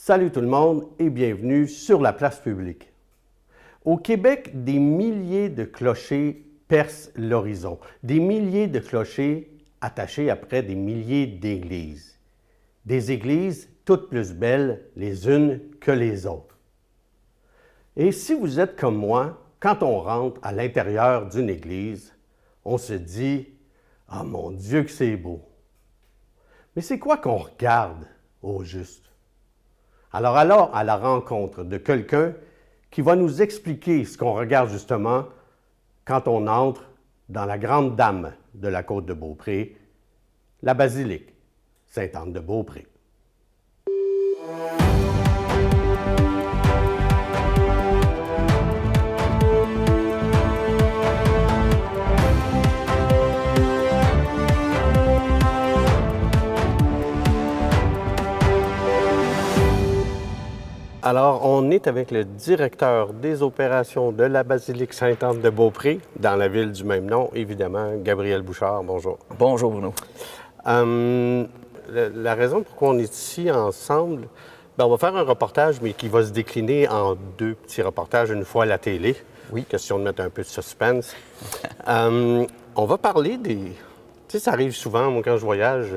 Salut tout le monde et bienvenue sur la place publique. Au Québec, des milliers de clochers percent l'horizon. Des milliers de clochers attachés après des milliers d'églises. Des églises toutes plus belles les unes que les autres. Et si vous êtes comme moi, quand on rentre à l'intérieur d'une église, on se dit « Ah mon Dieu que c'est beau! » Mais c'est quoi qu'on regarde au juste? Alors allons à la rencontre de quelqu'un qui va nous expliquer ce qu'on regarde justement quand on entre dans la grande dame de la Côte-de-Beaupré, la basilique Sainte-Anne-de-Beaupré. Alors, on est avec le directeur des opérations de la basilique Sainte-Anne-de-Beaupré, dans la ville du même nom, évidemment, Gabriel Bouchard. Bonjour. Bonjour Bruno. La raison pourquoi on est ici ensemble, on va faire un reportage, mais qui va se décliner en deux petits reportages, une fois à la télé. Oui. Question de mettre un peu de suspense. On va parler des... Tu sais, ça arrive souvent, moi, quand je voyage,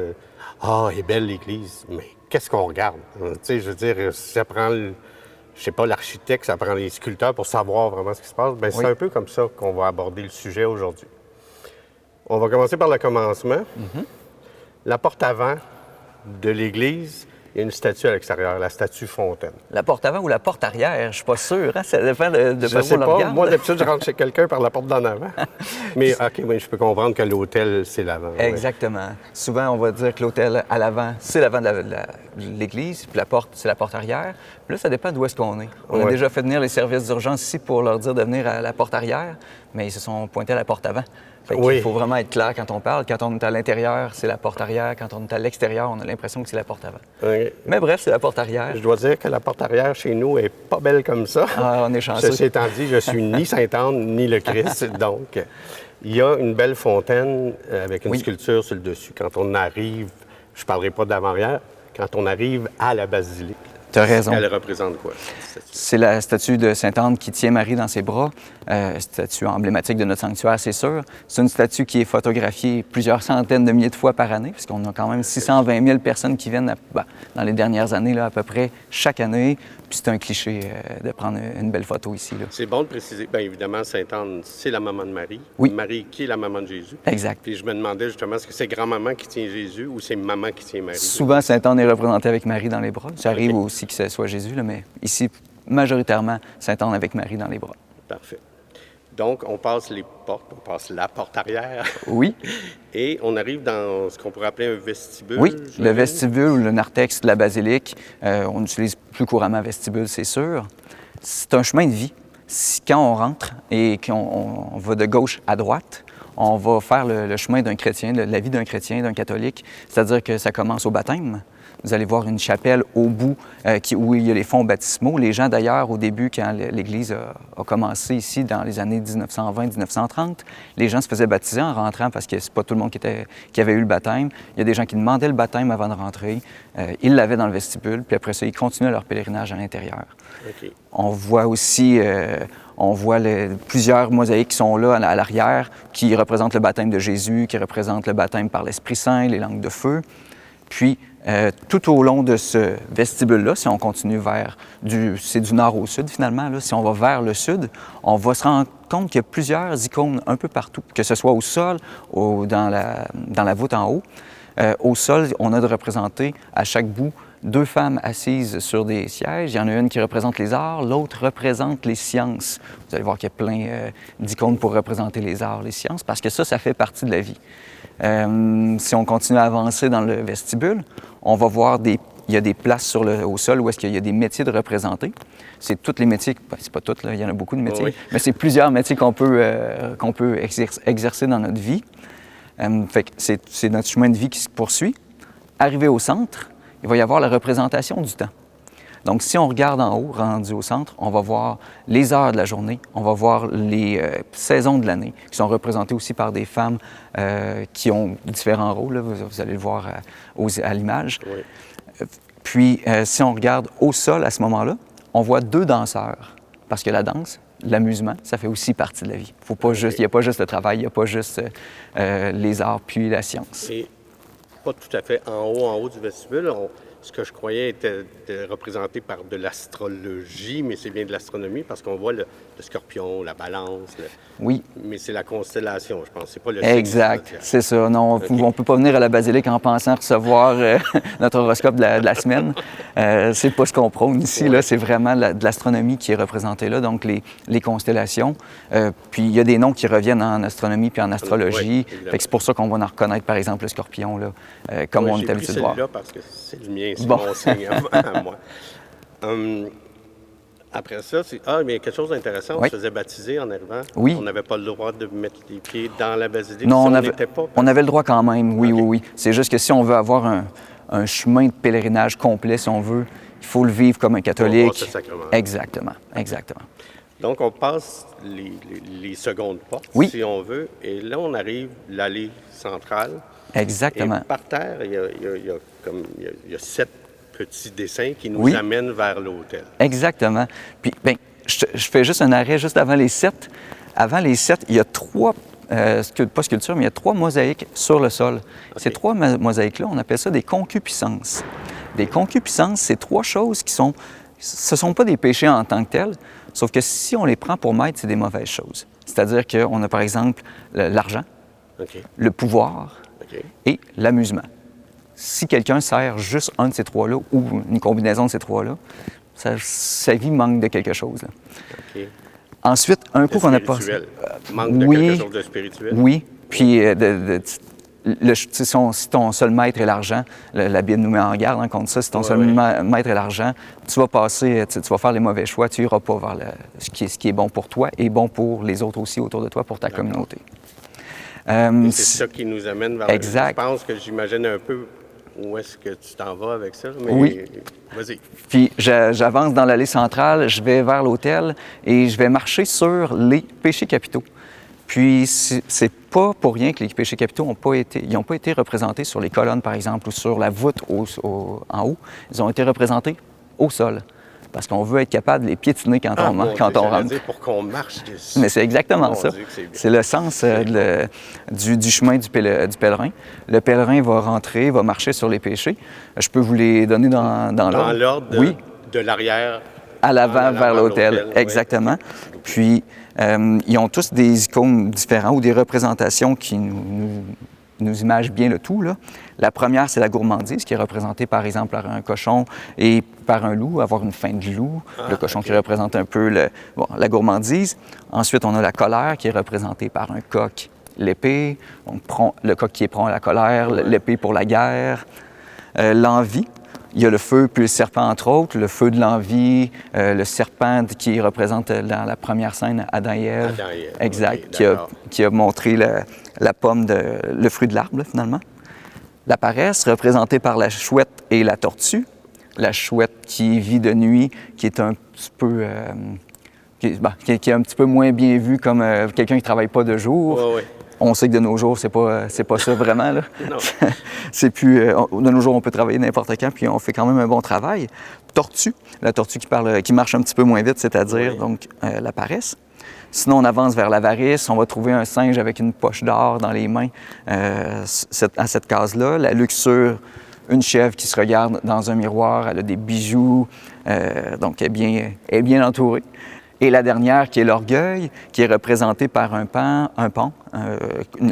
ah, elle est belle l'église, mais qu'est-ce qu'on regarde? Tu sais, je veux dire, ça prend, je sais pas, l'architecte, ça prend les sculpteurs pour savoir vraiment ce qui se passe. Bien, c'est un peu comme ça qu'on va aborder le sujet aujourd'hui. On va commencer par le commencement. La porte avant de l'église, il y a une statue à l'extérieur, la statue Fontaine. La porte avant ou la porte arrière, je suis pas sûr, hein? Ça dépend de Je par où sais on le pas. regarde. Moi, d'habitude, je rentre chez quelqu'un par la porte d'en avant. Mais OK, oui, je peux comprendre que l'hôtel, c'est l'avant. Exactement. Souvent, on va dire que l'hôtel à l'avant, c'est l'avant de l'église, puis la porte, c'est la porte arrière. Puis là, ça dépend d'où est-ce qu'on est. On a déjà fait venir les services d'urgence ici pour leur dire de venir à la porte arrière, mais ils se sont pointés à la porte avant. Il faut vraiment être clair quand on parle. Quand on est à l'intérieur, c'est la porte arrière. Quand on est à l'extérieur, on a l'impression que c'est la porte avant. Mais bref, c'est la porte arrière. Je dois dire que la porte arrière chez nous est pas belle comme ça. Ah, on est chanceux. Ceci étant dit, je suis ni Sainte-Anne ni le Christ, donc il y a une belle fontaine avec une sculpture sur le dessus. Quand on arrive, je ne parlerai pas d'avant-arrière, quand on arrive à la basilique. Tu as raison. Elle représente quoi? C'est la statue de Sainte-Anne qui tient Marie dans ses bras, statue emblématique de notre sanctuaire, c'est sûr. C'est une statue qui est photographiée plusieurs centaines de milliers de fois par année, puisqu'on a quand même 620 000 personnes qui viennent dans les dernières années, là, à peu près, chaque année. Puis c'est un cliché de prendre une belle photo ici. Là. C'est bon de préciser. Bien évidemment, Sainte-Anne, c'est la maman de Marie. Oui. Marie qui est la maman de Jésus. Exact. Puis je me demandais justement, est-ce que c'est grand-maman qui tient Jésus ou c'est maman qui tient Marie? Souvent, Sainte-Anne est représentée avec Marie dans les bras. Ça arrive aussi que ce soit Jésus, là, mais ici, majoritairement, Sainte-Anne avec Marie dans les bras. Parfait. Donc, on passe les portes, on passe la porte arrière. Oui. Et on arrive dans ce qu'on pourrait appeler un vestibule. Oui, le vestibule ou le narthex de la basilique. On utilise plus couramment vestibule, c'est sûr. C'est un chemin de vie. Quand on rentre et qu'on va de gauche à droite, on va faire le chemin d'un chrétien, la vie d'un chrétien, d'un catholique. C'est-à-dire que ça commence au baptême. Vous allez voir une chapelle au bout où il y a les fonts baptismaux. Les gens, d'ailleurs, au début, quand l'Église a commencé ici, dans les années 1920-1930, les gens se faisaient baptiser en rentrant parce que c'est pas tout le monde qui avait eu le baptême. Il y a des gens qui demandaient le baptême avant de rentrer. Ils l'avaient dans le vestibule, puis après ça, ils continuaient leur pèlerinage à l'intérieur. Okay. On voit aussi... plusieurs mosaïques qui sont là à l'arrière, qui représentent le baptême de Jésus, qui représentent le baptême par l'Esprit Saint, les langues de feu. Puis, tout au long de ce vestibule-là, si on continue c'est du nord au sud finalement, là, si on va vers le sud, on va se rendre compte qu'il y a plusieurs icônes un peu partout, que ce soit au sol ou dans la voûte en haut. Au sol, on a de représenter à chaque bout 2 femmes assises sur des sièges. Il y en a une qui représente les arts, l'autre représente les sciences. Vous allez voir qu'il y a plein d'icônes pour représenter les arts, les sciences, parce que ça fait partie de la vie. Si on continue à avancer dans le vestibule, on va voir il y a des places au sol où est-ce qu'il y a des métiers de représentés. C'est tous les métiers, c'est pas tous, là, il y en a beaucoup de métiers, mais c'est plusieurs métiers qu'on peut exercer dans notre vie. Fait que c'est notre chemin de vie qui se poursuit. Arrivé au centre, il va y avoir la représentation du temps. Donc, si on regarde en haut, rendu au centre, on va voir les heures de la journée, on va voir les saisons de l'année, qui sont représentées aussi par des femmes qui ont différents rôles. Là, vous allez le voir à l'image. Oui. Puis, si on regarde au sol à ce moment-là, on voit 2 danseurs. Parce que la danse, l'amusement, ça fait aussi partie de la vie. Faut pas juste, il n'y a pas juste le travail, il n'y a pas juste les arts puis la science. Et pas tout à fait en haut du vestibule. Ce que je croyais était représenté par de l'astrologie, mais c'est bien de l'astronomie parce qu'on voit le scorpion, la balance. Oui. Mais c'est la constellation, je pense. C'est pas le Exact, signe c'est ça. Non, OK. on ne peut pas venir à la basilique en pensant recevoir notre horoscope de la semaine. C'est pas ce qu'on prône ici. Là, c'est vraiment de l'astronomie qui est représentée là, donc les constellations. Puis il y a des noms qui reviennent en astronomie puis en astrologie. Oui, Fait que c'est pour ça qu'on va en reconnaître, par exemple, le scorpion, là, comme on est habitué de voir. J'ai pris celui-là parce que c'est le mien, c'est Bon. mon signe à moi. Après ça, mais quelque chose d'intéressant, on Oui. se faisait baptiser en arrivant. Oui. On n'avait pas le droit de mettre les pieds dans la basilique. Non, Si on n'était pas. on avait le droit quand même, oui, OK. oui, oui. C'est juste que si on veut avoir un chemin de pèlerinage complet, si on veut, il faut le vivre comme un catholique. Pour voir ce sacrement. Exactement, exactement. Donc, on passe les secondes portes, Oui. si on veut, et là, on arrive l'allée centrale. Exactement. Et par terre, il y a 7 petits dessins qui nous Oui. amènent vers l'autel. Exactement. Puis, bien, je fais juste un arrêt juste avant les 7. Avant les 7, il y a 3, pas sculptures, mais il y a 3 mosaïques sur le sol. Ces 3 mosaïques-là, on appelle ça des concupiscences. Des concupiscences, c'est 3 choses ce ne sont pas des péchés en tant que tels, sauf que si on les prend pour maître, c'est des mauvaises choses. C'est-à-dire qu'on a, par exemple, l'argent, OK. le pouvoir OK. et l'amusement. Si quelqu'un sert juste un de ces 3-là ou une combinaison de ces 3-là, sa vie manque de quelque chose. Là. OK. Ensuite, un coup qu'on a pas... Spirituel. Manque de Oui. quelque chose de spirituel. Oui, puis si ton seul maître est l'argent, la Bible nous met en garde contre ça, si ton seul maître est l'argent, tu vas passer, tu vas faire les mauvais choix, tu n'iras pas vers ce qui est bon pour toi et bon pour les autres aussi autour de toi, pour ta communauté. Et c'est ça qui nous amène vers Exact. Je pense que j'imagine un peu où est-ce que tu t'en vas avec ça. Mais Oui. Vas-y. Puis j'avance dans l'allée centrale, je vais vers l'autel et je vais marcher sur les péchés capitaux. Puis c'est pas pour rien que les péchés capitaux n'ont pas été représentés sur les colonnes, par exemple, ou sur la voûte en haut. Ils ont été représentés au sol. Parce qu'on veut être capable de les piétiner quand on rentre. Dire pour qu'on marche dessus. Mais c'est exactement Mon ça. Dieu que c'est bien. C'est le sens du chemin du pèlerin. Le pèlerin va rentrer, va marcher sur les péchés. Je peux vous les donner dans l'ordre. Dans l'ordre Oui, de l'arrière à l'avant vers l'autel. oui. Exactement. Puis, ils ont tous des icônes différentes ou des représentations qui nous imagent bien le tout. Là. La première, c'est la gourmandise, qui est représentée par exemple par un cochon et par un loup, avoir une faim de loup. Le cochon qui représente un peu la gourmandise. Ensuite, on a la colère, qui est représentée par un coq, l'épée. Le coq qui est prompt à la colère, l'épée pour la guerre. L'envie. Il y a le feu puis le serpent, entre autres. Le feu de l'envie, le serpent qui représente dans la première scène Adam et Ève. Adam et Ève, Exact, OK, qui a montré la pomme, le fruit de l'arbre, là, finalement. La paresse, représentée par la chouette et la tortue. La chouette qui vit de nuit, qui est un petit peu... qui est un petit peu moins bien vu comme quelqu'un qui ne travaille pas de jour. Oui. On sait que de nos jours, c'est pas ça vraiment. Là. Non. C'est plus... de nos jours, on peut travailler n'importe quand, puis on fait quand même un bon travail. Tortue, la tortue qui marche un petit peu moins vite, c'est-à-dire donc la paresse. Sinon, on avance vers l'avarice. On va trouver un singe avec une poche d'or dans les mains à cette case-là. La luxure, une chèvre qui se regarde dans un miroir. Elle a des bijoux, donc elle est bien entourée. Et la dernière, qui est l'orgueil, qui est représentée par un paon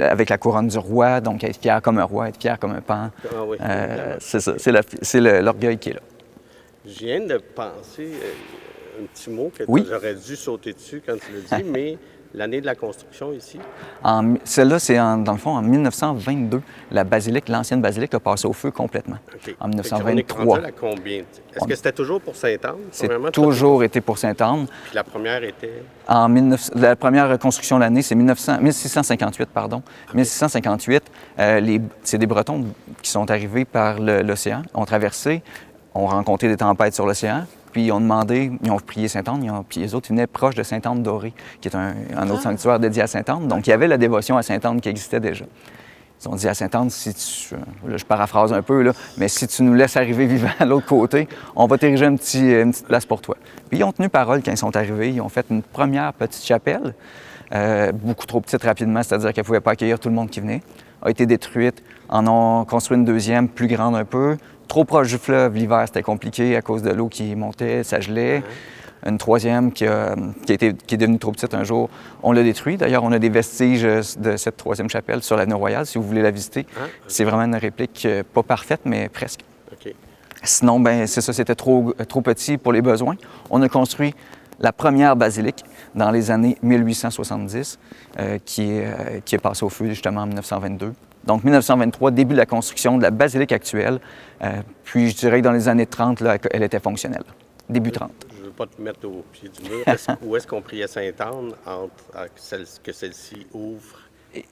avec la couronne du roi, donc être fier comme un roi, être fier comme un paon. Ah oui, c'est ça, c'est l'orgueil qui est là. Je viens de penser un petit mot que j'aurais dû sauter dessus quand tu l'as dit, mais l'année de la construction ici. Celle-là, c'est dans le fond en 1922. La basilique, l'ancienne basilique, a passé au feu complètement. Okay. En 1923. On est rendu à combien? Est-ce que c'était toujours pour Sainte-Anne? C'est toujours été pour Sainte-Anne. Puis la première était? La première construction de l'année, c'est 1658, pardon. Okay. 1658, c'est des Bretons qui sont arrivés par l'océan, ont traversé, ont rencontré des tempêtes sur l'océan, puis ils ont demandé, ils ont prié Sainte-Anne, puis les autres, ils venaient proches de Sainte-Anne-Dorée, qui est un autre sanctuaire dédié à Sainte-Anne. Donc, il y avait la dévotion à Sainte-Anne qui existait déjà. Ils ont dit à Sainte-Anne, si tu, là, je paraphrase un peu, là, mais si tu nous laisses arriver vivant à l'autre côté, on va t'ériger une petite place pour toi. Puis ils ont tenu parole quand ils sont arrivés. Ils ont fait une première petite chapelle, beaucoup trop petite rapidement, c'est-à-dire qu'elle ne pouvait pas accueillir tout le monde qui venait. A été détruite, en ont construit une deuxième, plus grande un peu. Trop proche du fleuve, l'hiver, c'était compliqué à cause de l'eau qui montait, ça gelait. Une troisième qui est devenue trop petite un jour, on l'a détruit. D'ailleurs, on a des vestiges de cette troisième chapelle sur l'avenue Royale, si vous voulez la visiter. C'est vraiment une réplique pas parfaite, mais presque. OK. Sinon, ben c'est ça, c'était trop petit pour les besoins. On a construit la première basilique dans les années 1870, qui est passée au feu justement en 1922. Donc 1923, début de la construction de la basilique actuelle. Puis je dirais que dans les années 30, là, elle était fonctionnelle. Début 30. Je ne veux pas te mettre au pied du mur. Où est-ce qu'on priait Sainte-Anne que celle-ci ouvre et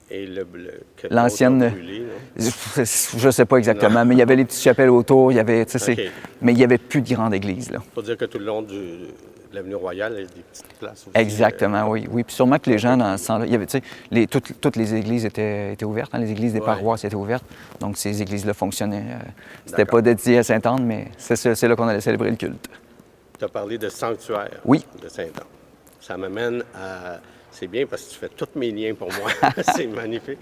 que l'ancienne, l'autre a brûlé, je ne sais pas exactement, mais il y avait les petites chapelles autour, il y avait, OK. mais il n'y avait plus de grande église. Là. Il faut dire que tout le long de l'avenue Royale, il y a des petites places aussi. Exactement, oui. Puis sûrement que les gens, dans ce sens-là, il y avait, toutes les églises étaient ouvertes, hein, les églises des paroisses étaient ouvertes, donc ces églises-là fonctionnaient. C'était pas dédié à Sainte-Anne, mais c'est là qu'on allait célébrer le culte. Tu as parlé de sanctuaire de Sainte-Anne. Ça m'amène à... C'est bien parce que tu fais tous mes liens pour moi. C'est magnifique.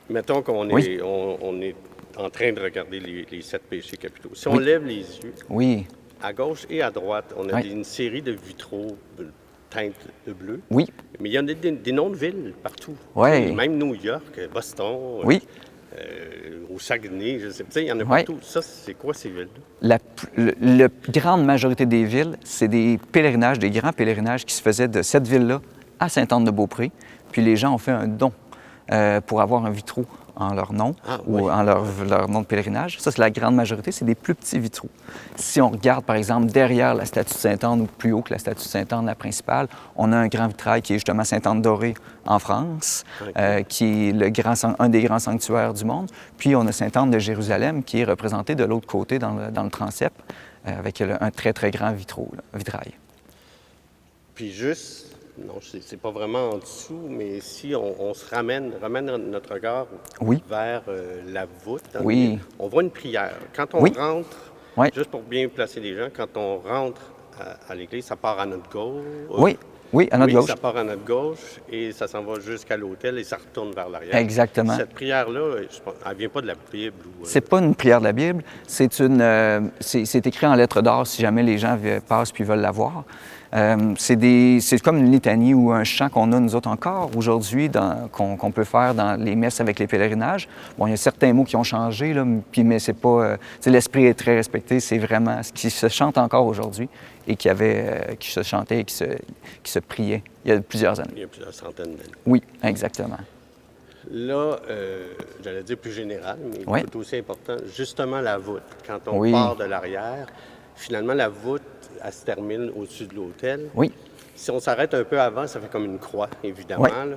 Mettons qu'on est, on est en train de regarder les 7 péchés capitaux. Si on lève les yeux, à gauche et à droite, on a une série de vitraux teintes de bleu. Oui. Mais il y a des noms de villes partout. Oui. Même New York, Boston. Au Saguenay, je sais pas, il y en a partout. Ça, c'est quoi ces villes-là? La grande majorité des villes, c'est des pèlerinages, des grands pèlerinages qui se faisaient de cette ville-là à Sainte-Anne-de-Beaupré. Puis les gens ont fait un don pour avoir un vitraux en leur nom ou en leur nom de pèlerinage. Ça, c'est la grande majorité, c'est des plus petits vitraux. Si on regarde, par exemple, derrière la statue de Sainte-Anne ou plus haut que la statue de Sainte-Anne, la principale, on a un grand vitrail qui est justement Sainte-Anne-Dorée en France, qui est un des grands sanctuaires du monde. Puis on a Sainte-Anne de Jérusalem qui est représentée de l'autre côté dans le transept avec un très, très grand vitrail. Puis juste... Non, c'est pas vraiment en dessous, mais si on se ramène notre regard vers la voûte, on voit une prière. Quand on rentre, juste pour bien placer les gens, quand on rentre à l'église, ça part à notre gauche. Oui, à notre gauche. Ça part à notre gauche et ça s'en va jusqu'à l'autel et ça retourne vers l'arrière. Exactement. Cette prière-là, elle ne vient pas de la Bible. C'est pas une prière de la Bible, c'est écrit en lettres d'or si jamais les gens passent puis veulent la voir. C'est comme une litanie ou un chant qu'on a, nous autres, encore aujourd'hui, qu'on peut faire dans les messes avec les pèlerinages. Bon, il y a certains mots qui ont changé, là, mais c'est pas... l'esprit est très respecté, c'est vraiment ce qui se chante encore aujourd'hui et qui se chantait et qui se priait il y a plusieurs années. Il y a plusieurs centaines d'années. Oui, exactement. Là, j'allais dire plus général, mais tout aussi important, justement la voûte. Quand on part de l'arrière, finalement, la voûte, elle se termine au-dessus de l'autel. Oui. Si on s'arrête un peu avant, ça fait comme une croix, évidemment. Là.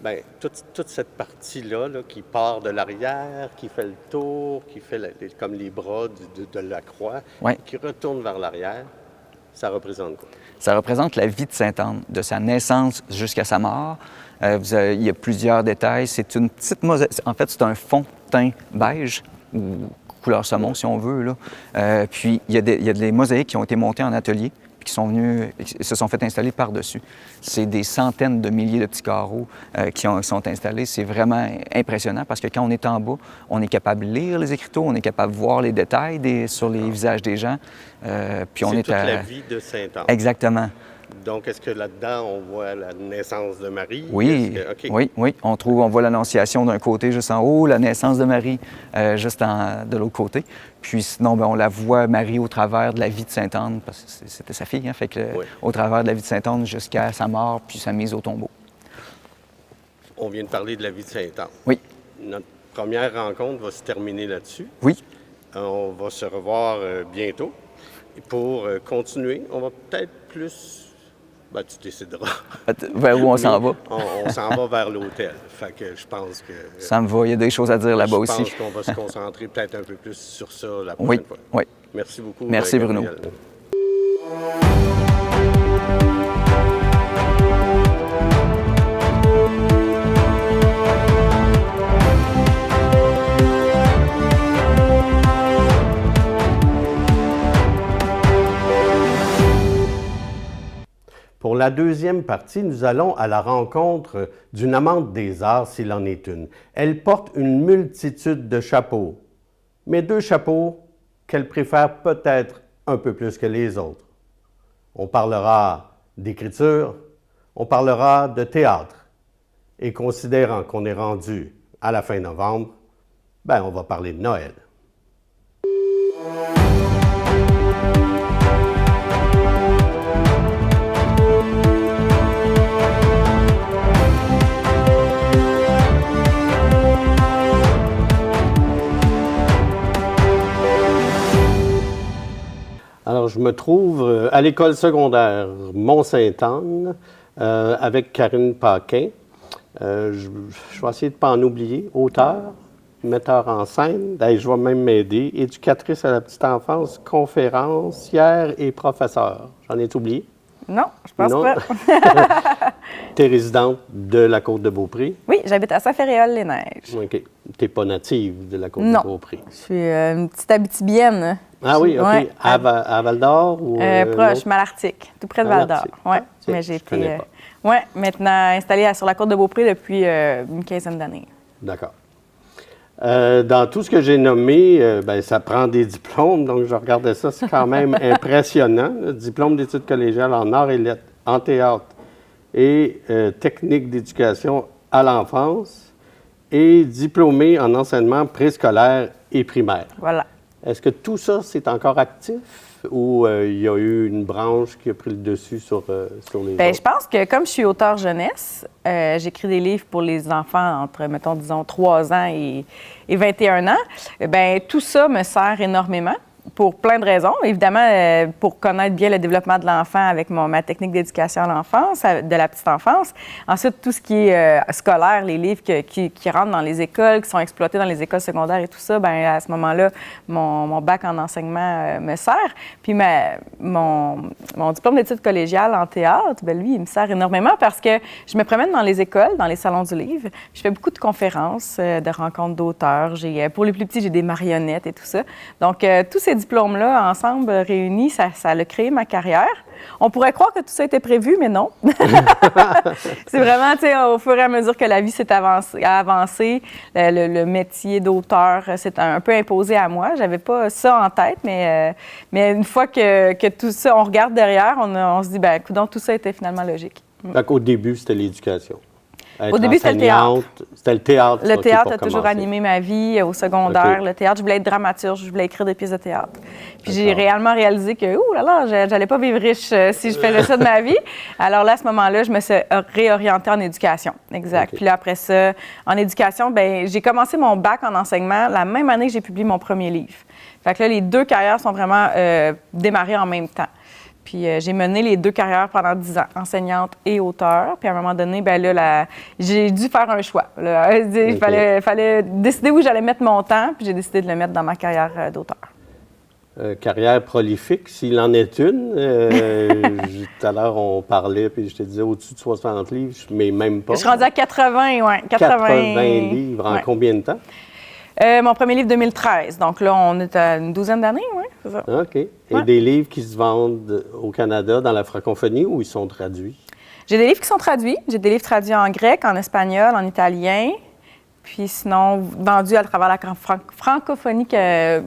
Bien, toute cette partie-là qui part de l'arrière, qui fait le tour, qui fait comme les bras de la croix, qui retourne vers l'arrière, ça représente quoi? Ça représente la vie de Sainte-Anne, de sa naissance jusqu'à sa mort. Il y a plusieurs détails. C'est une petite mosaïque. En fait, c'est un fond teint beige, ou couleur saumon, si on veut. Là. Puis, il y a des mosaïques qui ont été montées en atelier, puis qui sont venus, se sont fait installer par-dessus. C'est des centaines de milliers de petits carreaux qui sont installés. C'est vraiment impressionnant parce que quand on est en bas, on est capable de lire les écriteaux, on est capable de voir les détails sur les visages des gens. Puis c'est toute la vie de Sainte-Anne. Exactement. Donc, est-ce que là-dedans, on voit la naissance de Marie? Oui, oui. On voit l'Annonciation d'un côté, juste en haut, la naissance de Marie juste de l'autre côté. Puis sinon, on la voit, Marie, au travers de la vie de Sainte-Anne, parce que c'était sa fille, hein, fait que au travers de la vie de Sainte-Anne jusqu'à sa mort, puis sa mise au tombeau. On vient de parler de la vie de Sainte-Anne. Oui. Notre première rencontre va se terminer là-dessus. Oui. On va se revoir bientôt. Et pour continuer, on va peut-être plus... Ben, tu décideras. Vers où on s'en va? On s'en va vers l'hôtel. Fait que je pense que... Ça me va. Il y a des choses à dire là-bas aussi. Je pense qu'on va se concentrer peut-être un peu plus sur ça la prochaine fois. Oui. Merci beaucoup. Merci, Bruno. la deuxième partie, nous allons à la rencontre d'une amante des arts, s'il en est une. Elle porte une multitude de chapeaux, mais 2 chapeaux qu'elle préfère peut-être un peu plus que les autres. On parlera d'écriture, on parlera de théâtre, et considérant qu'on est rendu à la fin novembre, on va parler de Noël. Alors, je me trouve à l'école secondaire Mont-Sainte-Anne avec Karine Paquin. Je vais essayer de ne pas en oublier. Auteur, metteur en scène, je vais même m'aider. Éducatrice à la petite enfance, conférencière et professeure. J'en ai oublié? Non, je pense pas. Tu es résidente de la Côte-de-Beaupré? Oui, j'habite à Saint-Féréol-les-Neiges. OK. Tu n'es pas native de la Côte-de-Beaupré? Non, je suis une petite Abitibienne. Ah oui, OK. Ouais, à Val-d'Or? Ou, proche, Malartic, tout près de Val-d'Or. Oui, mais j'ai été maintenant installée sur la Côte-de-Beaupré depuis une quinzaine d'années. D'accord. Dans tout ce que j'ai nommé, ça prend des diplômes, donc je regardais ça, c'est quand même impressionnant. Diplôme d'études collégiales en arts et lettres, en théâtre et technique d'éducation à l'enfance et diplômé en enseignement préscolaire et primaire. Voilà. Est-ce que tout ça, c'est encore actif ou il y a eu une branche qui a pris le dessus sur les autres? Je pense que comme je suis auteure jeunesse, j'écris des livres pour les enfants entre, disons, 3 ans et 21 ans, tout ça me sert énormément pour plein de raisons. Évidemment, pour connaître bien le développement de l'enfant avec ma technique d'éducation à l'enfance, de la petite enfance. Ensuite, tout ce qui est scolaire, les livres qui rentrent dans les écoles, qui sont exploités dans les écoles secondaires et tout ça, à ce moment-là, mon bac en enseignement me sert. Puis mon diplôme d'études collégiales en théâtre, lui, il me sert énormément parce que je me promène dans les écoles, dans les salons du livre. Je fais beaucoup de conférences, de rencontres d'auteurs. Pour les plus petits, j'ai des marionnettes et tout ça. Donc, tous ces diplômes-là, ensemble, réunis, ça a créé ma carrière. On pourrait croire que tout ça était prévu, mais non. C'est vraiment, au fur et à mesure que la vie s'est avancée, le métier d'auteur s'est un peu imposé à moi. J'avais pas ça en tête, mais une fois que tout ça, on regarde derrière, on se dit, coudonc, tout ça était finalement logique. Donc, au début, c'était l'éducation. Au début, c'était le théâtre. C'était le théâtre. Le théâtre a toujours animé ma vie au secondaire. Okay. Le théâtre, je voulais être dramaturge, je voulais écrire des pièces de théâtre. Puis j'ai réellement réalisé que, j'allais pas vivre riche si je faisais ça de ma vie. Alors là, à ce moment-là, je me suis réorientée en éducation. Exact. Okay. Puis là, après ça, en éducation, j'ai commencé mon bac en enseignement la même année que j'ai publié mon premier livre. Fait que là, les 2 carrières sont vraiment démarrées en même temps. Puis j'ai mené les 2 carrières pendant 10 ans, enseignante et auteur. Puis à un moment donné, j'ai dû faire un choix. Il fallait décider où j'allais mettre mon temps, puis j'ai décidé de le mettre dans ma carrière d'auteur. Carrière prolifique, s'il en est une. Tout à l'heure, on parlait, puis je te disais au-dessus de 60 livres, mais même pas. Je suis rendue à 80, oui. 80 livres en combien de temps? Mon premier livre, 2013. Donc là, on est à une 12aine d'années, oui, c'est ça. OK. Et des livres qui se vendent au Canada dans la francophonie ou ils sont traduits? J'ai des livres qui sont traduits. J'ai des livres traduits en grec, en espagnol, en italien. Puis sinon, vendus à travers la francophonie, pas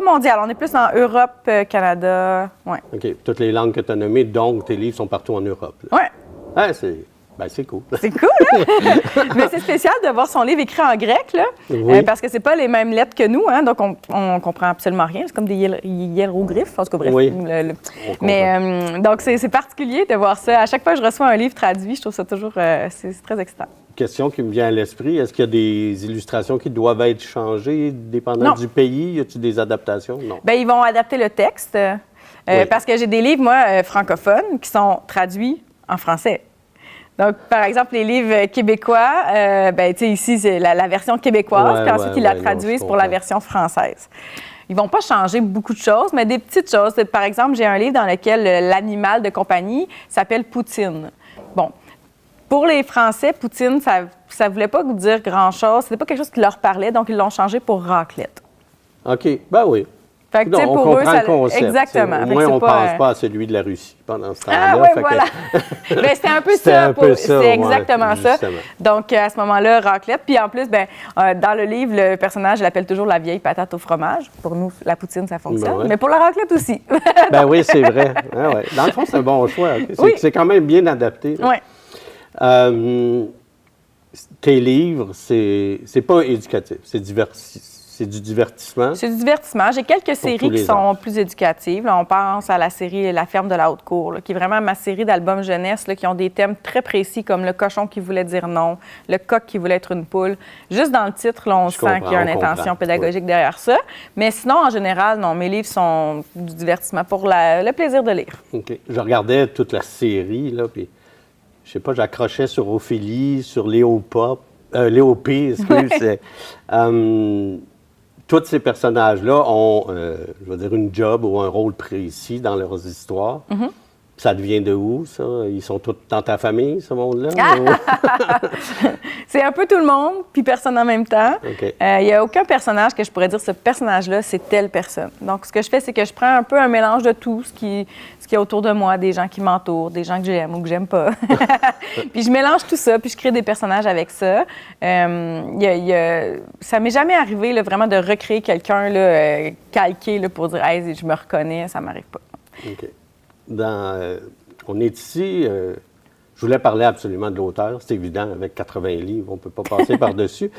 mondiale. On est plus dans Europe, Canada, oui. OK. Toutes les langues que tu as nommées, donc tes livres sont partout en Europe. Oui. Ah, c'est cool. C'est cool, hein? Mais c'est spécial de voir son livre écrit en grec, là, parce que c'est pas les mêmes lettres que nous, hein, donc on comprend absolument rien. C'est comme des hiéroglyphes, en tout cas, bref. Oui, mais donc, c'est particulier de voir ça. À chaque fois que je reçois un livre traduit, je trouve ça toujours c'est très excitant. Question qui me vient à l'esprit, est-ce qu'il y a des illustrations qui doivent être changées dépendant du pays? Y a-t-il des adaptations? Non. Bien, ils vont adapter le texte, parce que j'ai des livres, moi, francophones, qui sont traduits en français. Donc, par exemple, les livres québécois, ici, c'est la version québécoise, puis ensuite, ils la traduisent pour la version française. Ils vont pas changer beaucoup de choses, mais des petites choses. Par exemple, j'ai un livre dans lequel l'animal de compagnie s'appelle Poutine. Bon, pour les Français, Poutine, ça voulait pas dire grand-chose. C'était pas quelque chose qui leur parlait, donc ils l'ont changé pour raclette. OK. Ben oui. Fait que, tu sais, on pour comprend eux, ça... le concept. Exactement. Au Fait que moins, c'est on ne pas, pense pas à celui de la Russie pendant ce temps-là. Ah oui, Fait que- voilà. Ben, c'était un peu C'était ça. un peu ça, C'est ouais, exactement ça. justement. Donc, à ce moment-là, raclette. Puis en plus, ben, dans le livre, le personnage, il appelle toujours la vieille patate au fromage. Pour nous, la poutine, ça fonctionne. Ben ouais. Mais pour la raclette aussi. Ben oui, c'est vrai. Ah ouais. Dans le fond, c'est un bon choix. Oui. C'est quand même bien adapté. Oui. Tes livres, c'est pas éducatif, c'est du divertissement. C'est du divertissement. J'ai quelques tous séries qui les sont âges. plus éducatives. Là, on pense à la série La ferme de la Haute-Cour, là, qui est vraiment ma série d'albums jeunesse là, qui ont des thèmes très précis comme le cochon qui voulait dire non, le coq qui voulait être une poule. Juste dans le titre, là, on Je sent qu'il y a une comprends, on intention comprend. pédagogique derrière ça. Mais sinon, en général, non, mes livres sont du divertissement pour le plaisir de lire. OK. Je regardais toute la série, là, puis je sais pas, j'accrochais sur Ophélie, sur Léopée, excuse. Tous ces personnages-là ont, je veux dire, une job ou un rôle précis dans leurs histoires. Mm-hmm. Ça devient de où, ça? Ils sont tous dans ta famille, ce monde-là? C'est un peu tout le monde, puis personne en même temps. OK. Il n'y a aucun personnage que je pourrais dire ce personnage-là, c'est telle personne. Donc, ce que je fais, c'est que je prends un peu un mélange de tout, ce qui est autour de moi, des gens qui m'entourent, des gens que j'aime ou que j'aime pas. Puis je mélange tout ça, puis je crée des personnages avec ça. Ça m'est jamais arrivé là, vraiment de recréer quelqu'un là, calqué là, pour dire « Hey, je me reconnais », ça m'arrive pas. OK. On est ici, je voulais parler absolument de l'auteur, c'est évident, avec 80 livres, on ne peut pas passer par-dessus.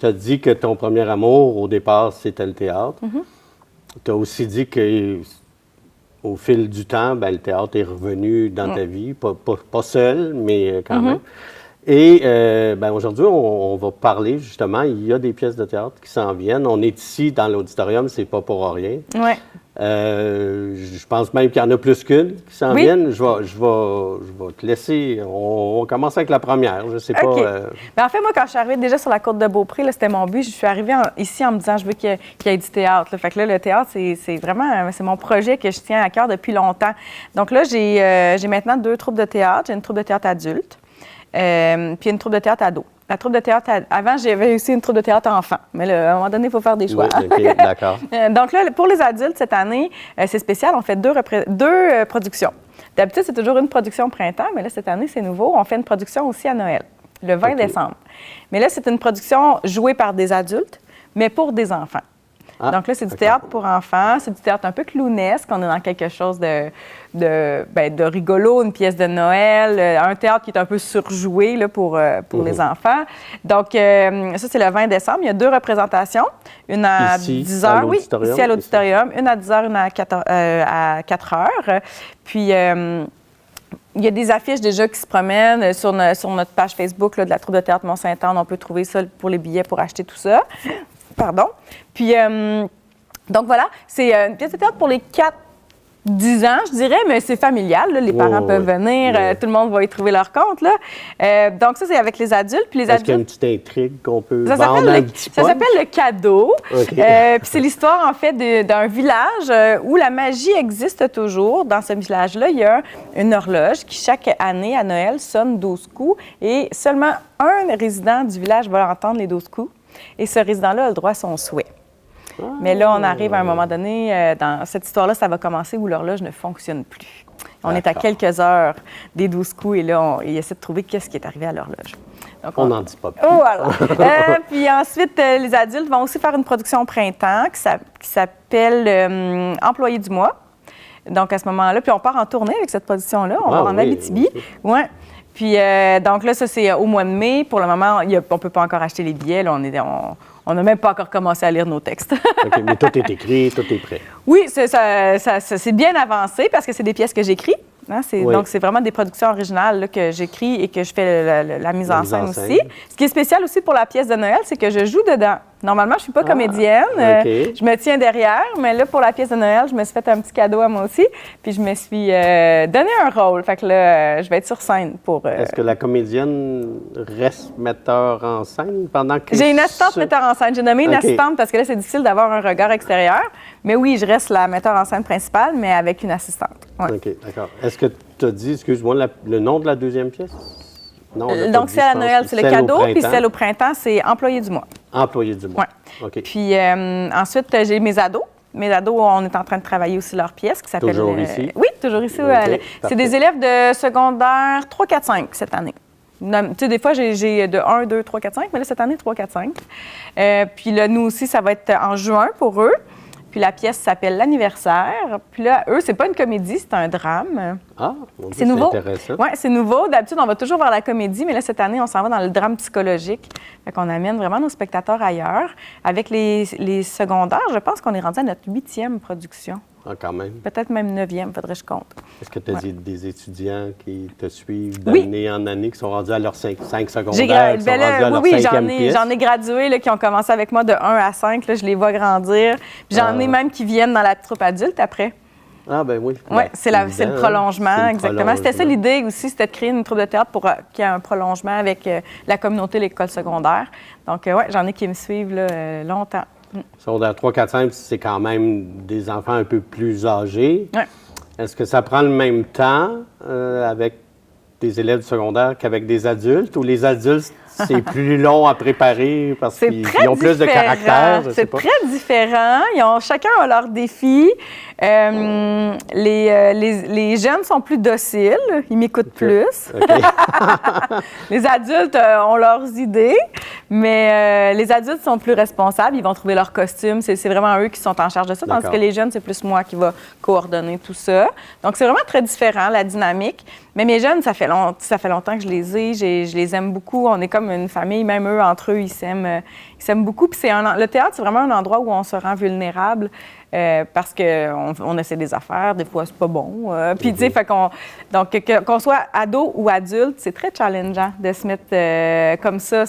Tu as dit que ton premier amour, au départ, c'était le théâtre. Tu as aussi dit qu'au fil du temps, ben, le théâtre est revenu dans ta vie, pas seul, mais quand même. Et ben, aujourd'hui, on va parler justement, il y a des pièces de théâtre qui s'en viennent. On est ici dans l'auditorium, c'est pas pour rien. Ouais. Je pense même qu'il y en a plus qu'une qui s'en viennent. Je vais te laisser. On commence avec la première. Je sais pas. OK. Ben, en fait, moi, quand je suis arrivée déjà sur la côte de Beaupré, là, c'était mon but. Je suis arrivée ici en me disant je veux qu'il y ait du théâtre. Là. Fait que là, le théâtre, c'est vraiment c'est mon projet que je tiens à cœur depuis longtemps. Donc là, j'ai maintenant 2 troupes de théâtre. J'ai une troupe de théâtre adulte, puis une troupe de théâtre ado. La troupe de théâtre, avant, j'avais aussi une troupe de théâtre enfant. Mais là, à un moment donné, il faut faire des choix. Oui, OK, d'accord. Donc là, pour les adultes, cette année, c'est spécial. On fait deux productions. D'habitude, c'est toujours une production au printemps, mais là, cette année, c'est nouveau. On fait une production aussi à Noël, le 20 décembre. Mais là, c'est une production jouée par des adultes, mais pour des enfants. Donc là, c'est du théâtre pour enfants, c'est du théâtre un peu clownesque. On est dans quelque chose de rigolo, une pièce de Noël, un théâtre qui est un peu surjoué là, pour les enfants. Donc, ça, c'est le 20 décembre. Il y a 2 représentations. Une à Ici, 10 à heures, oui, l'auditorium, ici à l'auditorium. Une à 10 heures, une à 4 heures. Puis, il y a des affiches déjà qui se promènent sur notre page Facebook là, de la troupe de théâtre Mont-Saint-Anne. On peut trouver ça pour les billets pour acheter tout ça. Pardon. Puis, donc voilà, c'est une pièce de théâtre pour les 4-10 ans, je dirais, mais c'est familial. Là. Les parents peuvent venir, tout le monde va y trouver leur compte. Là. Donc ça, c'est avec les adultes. Puis les Est-ce qu'il y a adultes, une petite intrigue qu'on peut ça vendre un petit ça punch? s'appelle Le Cadeau. OK. Puis c'est l'histoire, en fait, d'un village où la magie existe toujours. Dans ce village-là, il y a une horloge qui, chaque année, à Noël, sonne 12 coups. Et seulement un résident du village va entendre les 12 coups. Et ce résident-là a le droit à son souhait. Mais là, on arrive à un moment donné, dans cette histoire-là, ça va commencer où l'horloge ne fonctionne plus. On est à quelques heures des 12 coups et là, il essaie de trouver qu'est-ce qui est arrivé à l'horloge. Donc, On n'en dit pas plus. Voilà. Puis ensuite, les adultes vont aussi faire une production au printemps qui s'appelle Employé du mois. Donc, à ce moment-là, puis on part en tournée avec cette production-là. On va en Abitibi. Ouais. Puis, donc là, ça, c'est au mois de mai. Pour le moment, on ne peut pas encore acheter les billets. Là, on n'a même pas encore commencé à lire nos textes. OK, mais tout est écrit, tout est prêt. Oui, c'est bien avancé parce que c'est des pièces que j'écris. Hein, Oui. Donc, c'est vraiment des productions originales là, que j'écris et que je fais la mise en scène aussi. Ce qui est spécial aussi pour la pièce de Noël, c'est que je joue dedans. Normalement, je ne suis pas comédienne. OK. Je me tiens derrière, mais là, pour la pièce de Noël, je me suis fait un petit cadeau à moi aussi. Puis je me suis donné un rôle. Fait que là, je vais être sur scène pour... Est-ce que la comédienne reste metteur en scène pendant que... J'ai une assistante metteur en scène. J'ai nommé une assistante parce que là, c'est difficile d'avoir un regard extérieur. Mais oui, je reste la metteur en scène principale, mais avec une assistante. Ouais. OK, d'accord. Est-ce que tu as dit, excuse-moi, le nom de la deuxième pièce? Non, on l'a pas Donc, dit, c'est à je pense. Noël, c'est le Celle au cadeau, puis printemps. celle au printemps, c'est Employé du mois. Employé du mois. Ouais. OK. Puis ensuite, j'ai mes ados. Mes ados, on est en train de travailler aussi leur pièce qui s'appelle... Toujours ici? Oui, toujours ici. OK, C'est des élèves de secondaire 3, 4, 5 cette année. Tu sais, des fois, j'ai de 1, 2, 3, 4, 5, mais là, cette année, 3, 4, 5. Puis là, nous aussi, ça va être en juin pour eux. Puis la pièce s'appelle L'anniversaire. Puis là, eux, c'est pas une comédie, c'est un drame. Ah, mon Dieu, C'est nouveau. C'est intéressant. Oui, c'est nouveau. D'habitude, on va toujours vers la comédie, mais là, cette année, on s'en va dans le drame psychologique. Fait qu'on amène vraiment nos spectateurs ailleurs. Avec les secondaires, je pense qu'on est rendu à notre 8e production. Ah, quand même. Peut-être même 9e, faudrait que je compte. Est-ce que tu as des étudiants qui te suivent Oui. d'année en année, qui sont rendus à leurs 5 secondaires, qui sont Ben là, rendus à leur oui, 5e pièce? j'en ai gradué là, qui ont commencé avec moi de 1 à 5. Là, je les vois grandir. Puis j'en ai même qui viennent dans la troupe adulte après. Ah, ben oui. Oui, Ben, c'est évident, le prolongement, hein? C'est le exactement. C'était ça prolongement. l'idée aussi, c'était de créer une troupe de théâtre pour qu'il y ait un prolongement avec la communauté de l'école secondaire. Donc, oui, j'en ai qui me suivent là, longtemps. Secondaire 3, 4, 5, c'est quand même des enfants un peu plus âgés. Ouais. Est-ce que ça prend le même temps avec des élèves du secondaire qu'avec des adultes, ou les adultes, c'est plus long à préparer parce C'est qu'ils très ont plus de différent. caractère? Je sais C'est pas. très différent. Chacun a leurs défis. Les jeunes sont plus dociles. Ils m'écoutent plus. OK. Les adultes ont leurs idées, mais les adultes sont plus responsables. Ils vont trouver leurs costumes. C'est vraiment eux qui sont en charge de ça, tandis D'accord. que les jeunes, c'est plus moi qui va coordonner tout ça. Donc, c'est vraiment très différent, la dynamique. Mais mes jeunes, ça fait longtemps que je les ai. Je les aime beaucoup. On est comme une famille. Même eux, entre eux, ils s'aiment beaucoup. Puis le théâtre, c'est vraiment un endroit où on se rend vulnérable. Parce qu'on essaie des affaires, des fois c'est pas bon. Puis tu sais, qu'on soit ado ou adulte, c'est très challengeant de se mettre comme ça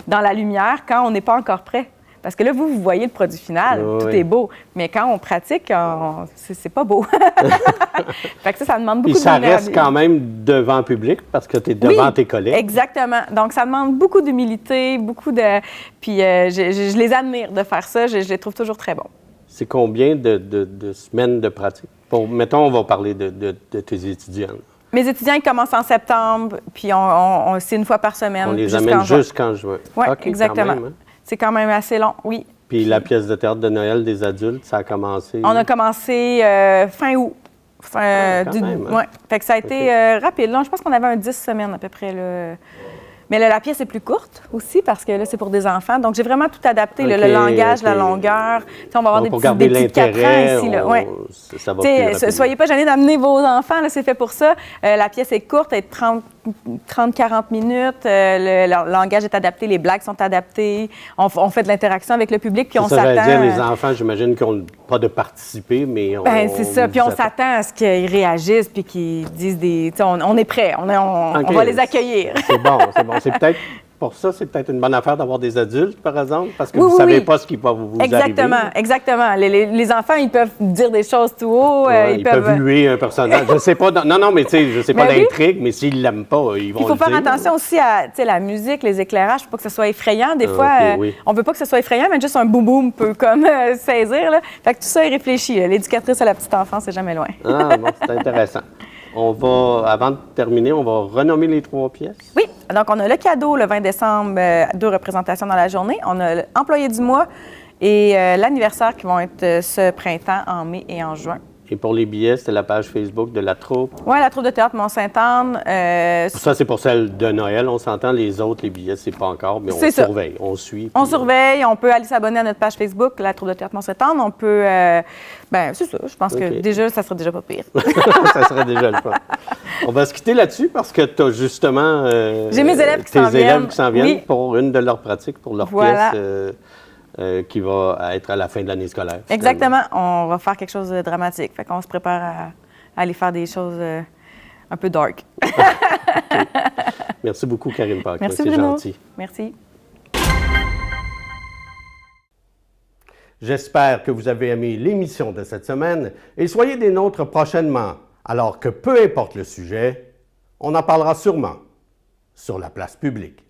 dans la lumière quand on n'est pas encore prêt. Parce que là, vous voyez le produit final, Oui, tout oui. est beau. Mais quand on pratique, c'est pas beau. Fait que ça demande beaucoup Puis de ça reste vulnérabilité. quand même devant le public parce que tu es devant Oui, tes collègues. Exactement. Donc, ça demande beaucoup d'humilité, beaucoup de... Puis je les admire de faire ça. Je les trouve toujours très bons. C'est combien de semaines de pratique? Mettons, on va parler de tes étudiants. Mes étudiants, ils commencent en septembre, puis c'est une fois par semaine. On les jusqu'en amène juin. jusqu'en juin. Oui, OK, exactement. quand même, hein? C'est quand même assez long, oui. Puis la pièce de théâtre de Noël des adultes, ça a commencé... On a commencé fin août. quand même, hein? Ouais. Fait que ça a été rapide. Là, je pense qu'on avait un 10 semaines à peu près. Là. Mais là, la pièce est plus courte aussi parce que là, c'est pour des enfants. Donc, j'ai vraiment tout adapté. OK, le langage, OK. la longueur. T'sais, on va avoir Donc, pour des garder petits 4 ans l'intérêt, ici. Là. Ouais. ça va T'sais, plus rapidement. soyez pas gênés d'amener vos enfants, là, c'est fait pour ça. La pièce est courte, elle est 30-40 minutes. Le langage est adapté, les blagues sont adaptées. On fait de l'interaction avec le public, puis on Ça veut s'attend... dire, les enfants, j'imagine qu'ils n'ont pas de participer, mais Ben, c'est ça. Puis on s'attend à ce qu'ils réagissent puis qu'ils disent des... T'sais, on est prêts, on OK. va les accueillir. C'est bon, c'est bon. C'est peut-être... Pour ça, c'est peut-être une bonne affaire d'avoir des adultes, par exemple, parce que Oui, vous ne oui, savez oui. pas ce qui va vous Exactement, arriver. exactement. Les enfants, ils peuvent dire des choses tout haut. Ouais, ils peuvent huer un personnage. Je ne sais pas. Non, mais tu sais, je sais pas Mais oui. l'intrigue, mais s'ils ne l'aiment pas, ils vont Il faut le faire dire. attention aussi à la musique, les éclairages, pour pas que ce soit effrayant. Des Ah, fois, OK, oui. on veut pas que ce soit effrayant, mais juste un boum-boum peut comme saisir. Là. Fait que tout ça est réfléchi. Là. L'éducatrice à la petite enfance, c'est jamais loin. Ah, bon, c'est intéressant. Avant de terminer, on va renommer les 3 pièces. Oui, donc on a le cadeau le 20 décembre, 2 représentations dans la journée. On a l'employé du mois et l'anniversaire qui vont être ce printemps en mai et en juin. Et pour les billets, c'est la page Facebook de la troupe. Oui, la troupe de théâtre Mont-Sainte-Anne. Ça, c'est pour celle de Noël. On s'entend. Les autres, les billets, c'est pas encore, mais on C'est ça. surveille, on suit. On puis, surveille, on peut aller s'abonner à notre page Facebook, la troupe de théâtre Mont-Sainte-Anne. On peut... c'est ça, je pense OK. que déjà, ça serait déjà pas pire. ça serait déjà le fun. On va se quitter là-dessus parce que tu as justement J'ai mes élèves qui tes s'en élèves viennent. qui s'en viennent Oui. pour une de leurs pratiques, pour leur Voilà. pièce qui va être à la fin de l'année scolaire. finalement. Exactement. On va faire quelque chose de dramatique. Fait qu'on se prépare à aller faire des choses un peu dark. Merci beaucoup, Karine Paquin. Merci, C'est Bruno. gentil. Merci. J'espère que vous avez aimé l'émission de cette semaine et soyez des nôtres prochainement, alors que peu importe le sujet, on en parlera sûrement sur la place publique.